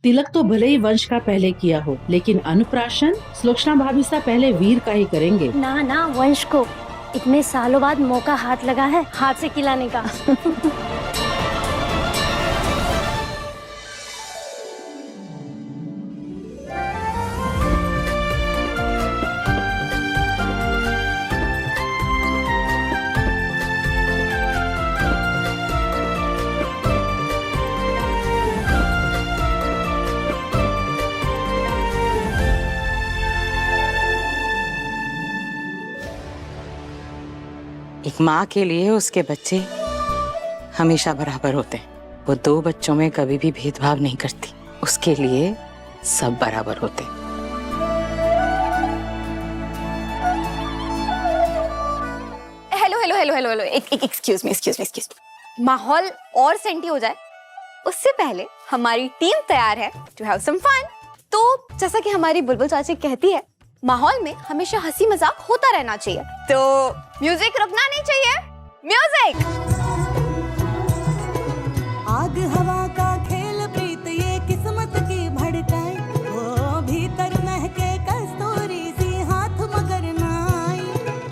तिलक तो भले ही वंश का पहले किया हो, लेकिन अन्नप्राशन सुलोचना भाभी से पहले वीर का ही करेंगे। ना ना, वंश को इतने सालों बाद मौका हाथ लगा है हाथ से खिलाने का। एक माँ के लिए उसके बच्चे हमेशा बराबर होते हैं। वो दो बच्चों में कभी भी भेदभाव नहीं करती, उसके लिए सब बराबर होते हैं। Hello hello hello hello hello, excuse me. माहौल और सेंटी हो जाए उससे पहले हमारी टीम तैयार है टू हैव सम फन। तो जैसा कि हमारी बुलबुल चाची कहती है, माहौल में हमेशा हंसी मजाक होता रहना चाहिए, तो म्यूजिक रुकना नहीं चाहिए। म्यूजिक। आग हवा का खेल प्रीत ये किस्मत की भड़काए, वो भीतर महके कस्तूरी सी हाथ मगर ना आई।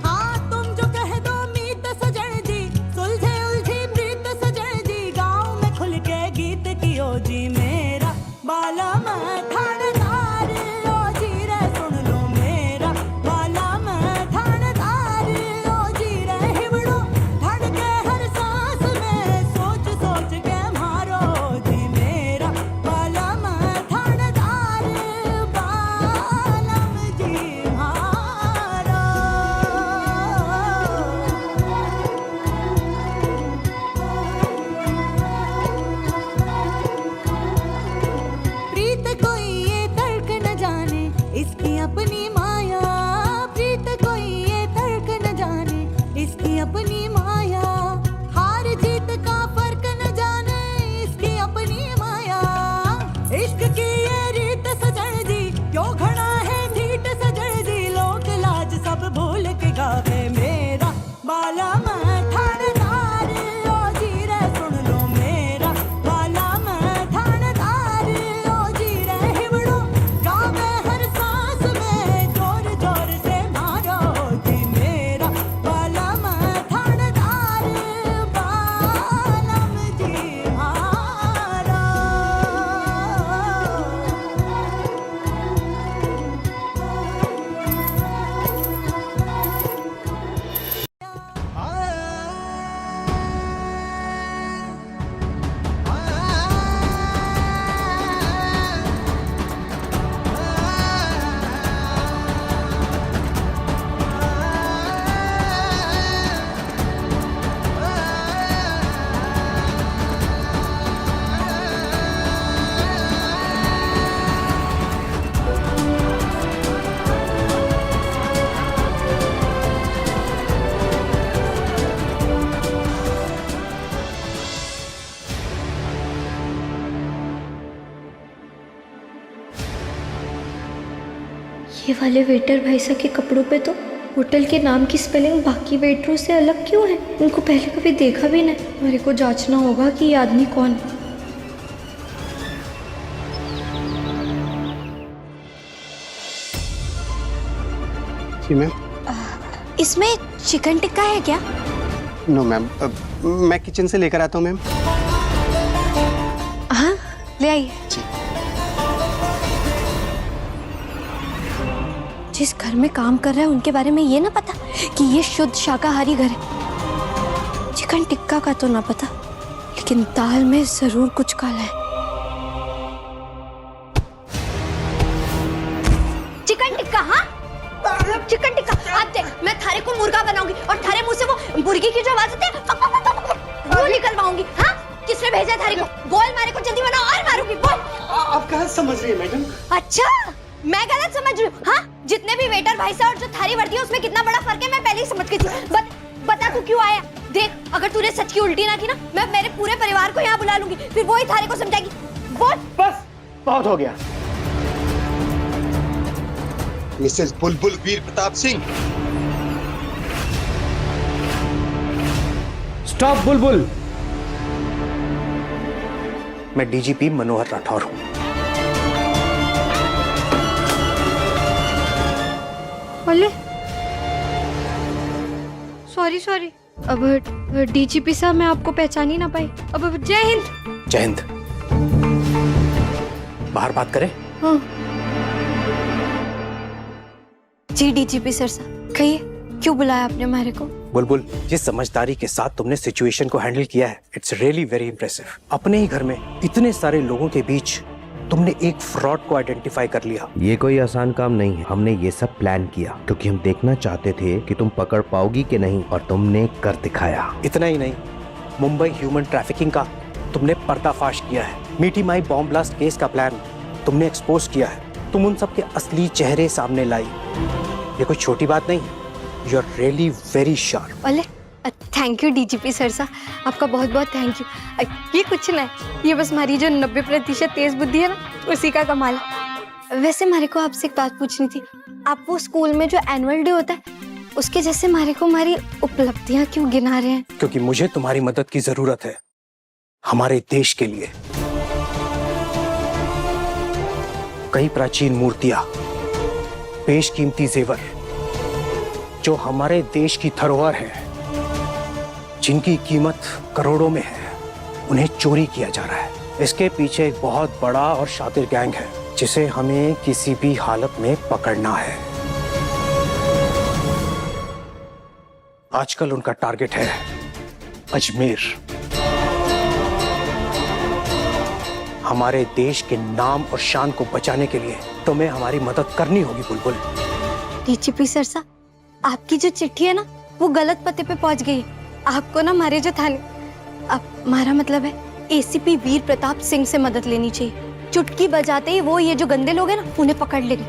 हाँ तुम जो कह दो मीत सजन जी, सुलझे उलझी प्रीत सजन जी, गाँव में खुल के गीत कियो जी मेरा बाला मैं थानेदार, ओ जी रे सुन लो मेरा बाला मैं थानेदार, ओ जी रे हिवड़ो धड़के हर सांस में, सोच सोच के मारो जी मेरा बाला मैं थानेदार, बालम जी मारो। प्रीत कोई ये तर्क न जाने इसकी अपनी माया, प्रीत कोई ये तर्क न जाने इसकी अपनी माया, हार जीत का फर्क न जाने इसकी अपनी माया। इश्क की ये रीत सजन जी, क्यों खड़ा है ढीठ सजन जी, लोक लाज सब भूल के गावे मेरा बाला मैं थानेदार, ओ जी रे सुन लो मेरा बाला मैं थानेदार, ओ जी रे हिवड़ो गावे हर सांस में, जोर जोर से मारो जी मेरा बाला मैं थानेदार, बालम जी मारो। ये वाले वेटर भाई साहब के कपड़ों पे तो होटल के नाम की स्पेलिंग बाकी वेटरों से अलग क्यों है? उनको पहले कभी देखा भी नहीं। मेरे को जांचना होगा कि ये आदमी कौन है। जी मैम। इसमें चिकन टिक्का है क्या? नो मैम, मैं किचन से लेकर आता हूँ मैम। हाँ ले आइए। जिस घर में काम कर रहा है उनके बारे में ये ना पता कि ये शुद्ध शाकाहारी घर है। चिकन टिक्का का तो ना पता, लेकिन दाल में जरूर कुछ काला है। चिकन टिक्का? हाँ चिकन टिक्का। अब देख, मैं थारे को मुर्गा बनाऊंगी और थारे मुंह से वो मुर्गी की जो आवाज होती है वो निकलवाऊंगी। हाँ किसने भेजा है थारे को? बोल, मारे को जल्दी बनाओ और मारूंगी। बोल। आप गलत समझ रही है मैडम। अच्छा मैं गलत समझ रही हूँ? हाँ जितने भी वेटर भाई साहब और जो थारी वर्दी है उसमें कितना बड़ा फर्क है मैं पहले ही समझ गई थी। बता तू क्यों आया? देख अगर तूने सच की उल्टी ना की ना, मैं मेरे पूरे परिवार को यहाँ बुला लूंगी, फिर वो ही थारे को समझाएगी। बोल। बस बहुत हो गया। मिसेस बुलबुल वीर प्रताप सिंह। स्टॉप बुलबुल। मैं डीजीपी मनोहर राठौर हूँ। अरे सॉरी अब डीजीपी साहब मैं आपको पहचान ही ना पाई। अब जय हिंद। जय हिंद। बाहर बात करें? हाँ जी डीजीपी सर साहब, कहिए क्यों बुलाया आपने हमारे को? बुलबुल, जिस समझदारी के साथ तुमने सिचुएशन को हैंडल किया है, इट्स रियली वेरी इंप्रेसिव। अपने ही घर में इतने सारे लोगों के बीच तुमने एक फ्रॉड को आइडेंटिफाई कर लिया। ये कोई आसान काम नहीं है। हमने ये सब प्लान किया क्योंकि हम देखना चाहते थे कि तुम पकड़ पाओगी कि नहीं, और तुमने कर दिखाया। इतना ही नहीं, मुंबई ह्यूमन ट्रैफिकिंग का तुमने पर्दाफाश किया है। मीठी माई बॉम्ब ब्लास्ट केस का प्लान तुमने एक्सपोज किया है। तुम उन सब के असली चेहरे सामने लाई। ये कोई छोटी बात नहीं। You are really very sharp. अरे थैंक यू डीजीपी सर साहब, आपका बहुत बहुत थैंक यू। ये कुछ नहीं, ये बस हमारी जो 90% तेज बुद्धि है ना, उसी का कमाल है। वैसे हमारे को आपसे एक बात पूछनी थी। आप वो स्कूल में जो एनुअल डे होता है, उसके जैसे हमारे को हमारी उपलब्धियां क्यों गिना रहे हैं? क्योंकि मुझे तुम्हारी मदद की जरूरत है, हमारे देश के लिए। कई प्राचीन मूर्तियां, बेशकीमती जेवर जो हमारे देश की धरोहर है, जिनकी कीमत करोड़ों में है, उन्हें चोरी किया जा रहा है। इसके पीछे एक बहुत बड़ा और शातिर गैंग है, जिसे हमें किसी भी हालत में पकड़ना है। आजकल उनका टारगेट है अजमेर। हमारे देश के नाम और शान को बचाने के लिए तुम्हें हमारी मदद करनी होगी बुलबुल। डीजीपी सर साहब, आपकी जो चिट्ठी है ना, वो गलत पते पे पहुंच गई है। आपको ना हमारे जो थाने, अब हमारा मतलब है एसीपी वीर प्रताप सिंह से मदद लेनी चाहिए। चुटकी बजाते ही वो ये जो गंदे लोग हैं ना, उन्हें पकड़ लेंगे।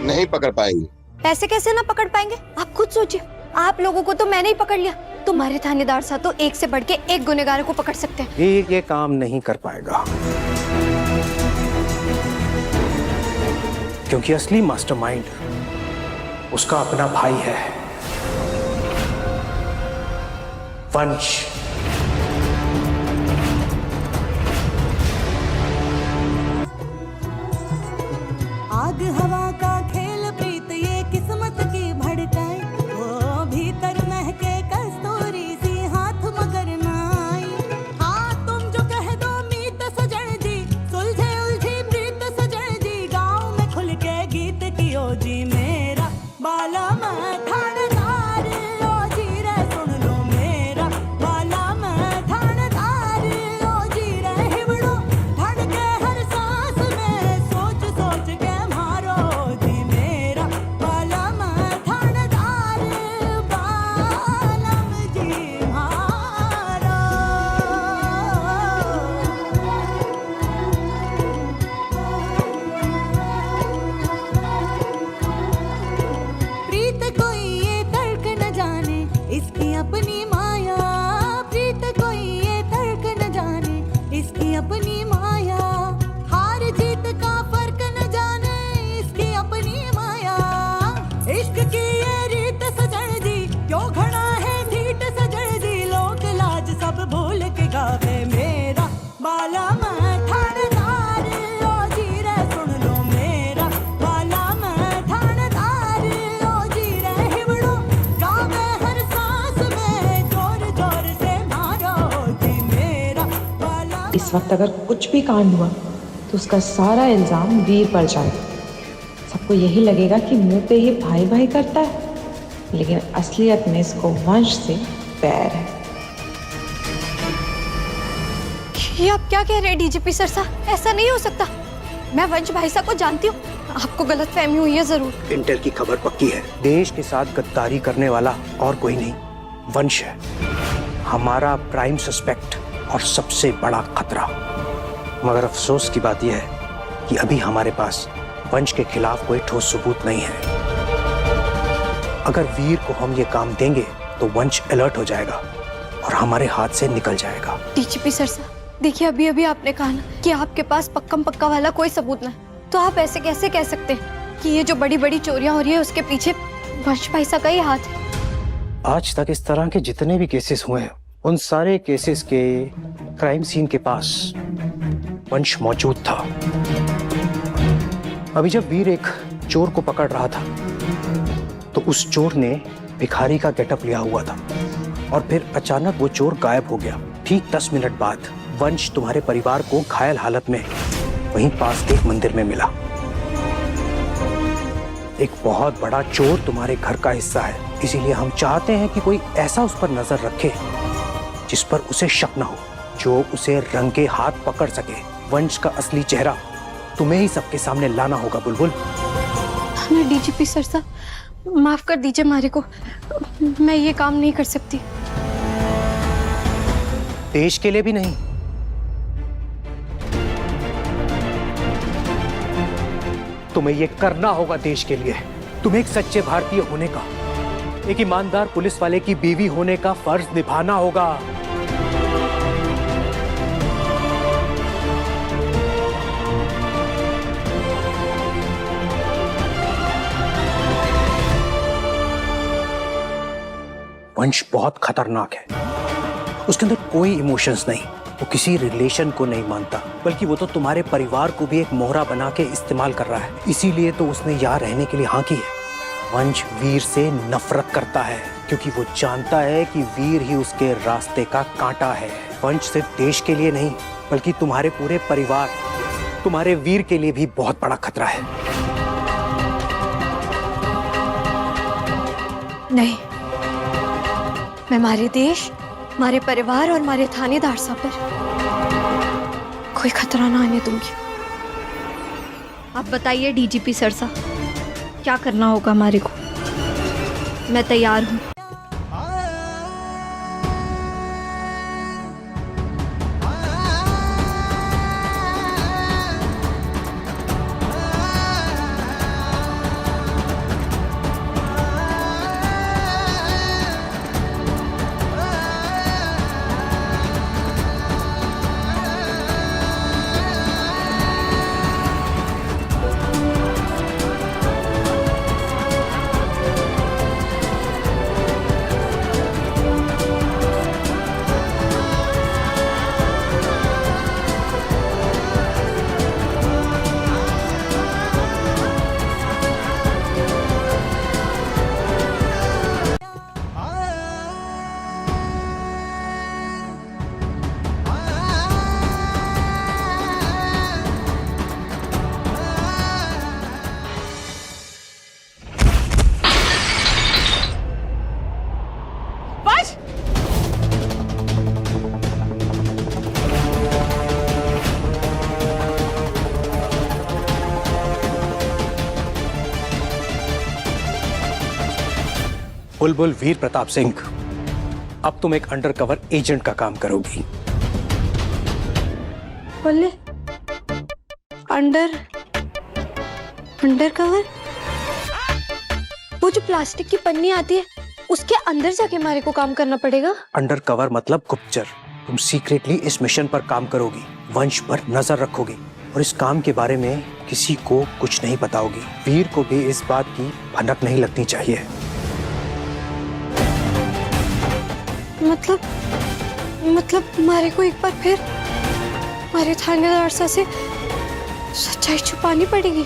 नहीं पकड़ पाएंगे। पैसे कैसे ना पकड़ पाएंगे? आप खुद सोचिए। आप लोगों को तो मैंने ही पकड़ लिया, तुम्हारे थानेदार साहब तो एक से बढ़ के एक गुनहगारों को पकड़ सकते हैं। ये काम नहीं कर पाएगा, क्योंकि असली मास्टरमाइंड उसका अपना भाई है, वंश। आग हवा का खेल प्रीत ये किस्मत की भड़काए, वो भीतर महके कस्तूरी सी हाथ मगर ना आई। हाँ तुम जो कह दो मीत सजन जी, सुलझे उलझी प्रीत सजन जी, गाँव में खुल के गीत कियो जी मेरा बाला मैं थानेदार, ओ जी रे सुन लो मेरा बाला मैं थानेदार, ओ जी रे हिबड़ो धड़के हर सांस में, सोच सोच के मारो जी मेरा बाला मैं थानेदार, बालम जी मारो। प्रीत कोई ये तर्क न जाने, इसकी अपनी माया, प्रीत कोई ये तर्क न जाने, इसकी अपनी माया, हार जीत का फर्क न जाने, इसकी अपनी माया, इश्क की ये रीत सजन जी, क्यों खड़ा है ठीठ सजन जी, लोक लाज सब भूल के गावे मेरा बाला मैं थानेदार, ओ जी रे सुन लो मेरा बाला मैं थानेदार, ओ जी रे हिबड़ो गावे हर सांस में, जोर जोर से मारो जी मेरा बाला। इस वक्त अगर कुछ भी कांड हुआ तो उसका सारा इल्जाम वीर पर जाएगा। सबको यही लगेगा कि मुंह पे ये भाई भाई करता है, लेकिन असलियत में इसको वंश से बैर है। ये आप क्या कह रहे हैं डीजीपी सर साहब? ऐसा नहीं हो सकता। मैं वंश भाई साहब को जानती हूँ, आपको गलतफहमी हुई है जरूर। इंटेल की खबर पक्की है, देश के साथ गद्दारी करने वाला और कोई नहीं, वंश है हमारा प्राइम सस्पेक्ट और सबसे बड़ा खतरा। मगर अफसोस की बात यह है कि अभी हमारे पास वंश के खिलाफ कोई ठोस सबूत नहीं है। अगर वीर को हम ये काम देंगे तो वंश अलर्ट हो जाएगा और हमारे हाथ से निकल जाएगा। डीजीपी सर साहब, देखिए अभी अभी आपने कहा ना कि आपके पास पक्कम पक्का वाला कोई सबूत ना, तो आप ऐसे कैसे कह सकते हैं कि ये जो बड़ी बड़ी चोरियां हो रही है उसके पीछे वंश भाई साहब का ही हाथ है? आज तक इस तरह के जितने भी केसेस हुए हैं, उन सारे केसेस के क्राइम सीन के पास वंश मौजूद था। अभी जब वीर एक चोर को पकड़ रहा था, तो उस चोर ने भिखारी का गेटअप लिया हुआ था और फिर अचानक वो चोर गायब हो गया। ठीक 10 मिनट बाद वंश तुम्हारे परिवार को घायल हालत में वहीं पास के एक मंदिर में मिला। एक बहुत बड़ा चोर तुम्हारे घर का हिस्सा है, इसीलिए हम चाहते हैं कि कोई ऐसा उस पर नजर रखे जिस पर उसे शक न हो, जो उसे रंगे हाथ पकड़ सके। वंश का असली चेहरा तुम्हें ही सबके सामने लाना होगा बुलबुल। ना डीजीपी सर साहब, माफ कर दीजिए मारे को, मैं ये काम नहीं कर सकती। देश के लिए भी नहीं। तुम्हें ये करना होगा देश के लिए। तुम्हें एक सच्चे भारतीय होने का, एक ईमानदार पुलिस वाले की बीवी होने का फर्ज निभाना होगा। वंश बहुत खतरनाक है। उसके अंदर कोई इमोशंस नहीं, वो किसी रिलेशन को नहीं मानता, बल्कि वो तो तुम्हारे परिवार को भी एक मोहरा बना के इस्तेमाल कर रहा है। इसीलिए तो उसने यहाँ रहने के लिए हाँ की है। वंश वीर से नफरत करता है क्योंकि वो जानता है कि वीर ही उसके रास्ते का कांटा है। वंश सिर्फ देश के लिए नहीं, बल्कि तुम्हारे पूरे परिवार, तुम्हारे वीर के लिए भी बहुत बड़ा खतरा है। नहीं, मैं हमारे देश, हमारे परिवार और हमारे थानेदार साहब पर कोई खतरा ना आने दूंगी। आप बताइए डीजीपी सर साहब, क्या करना होगा हमारे को? मैं तैयार हूँ। बुलबुल वीर प्रताप सिंह, अब तुम एक अंडरकवर एजेंट का काम करोगी। बोले अंडर कवर? वो जो प्लास्टिक की पन्नी आती है, उसके अंदर जाके हमारे को काम करना पड़ेगा? अंडरकवर मतलब गुप्तचर। तुम सीक्रेटली इस मिशन पर काम करोगी, वंश पर नजर रखोगी और इस काम के बारे में किसी को कुछ नहीं बताओगी। वीर को भी इस बात की भनक नहीं लगनी चाहिए। मतलब हमारे को एक बार फिर हमारे थानेदार साहब से सच्चाई छुपानी पड़ेगी।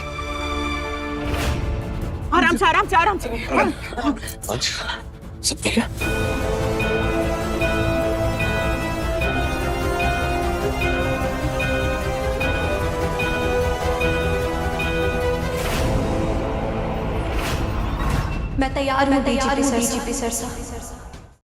आराम से आराम से आराम से। सब ठीक है? मैं तैयार हूँ डीजीपी सर साहब।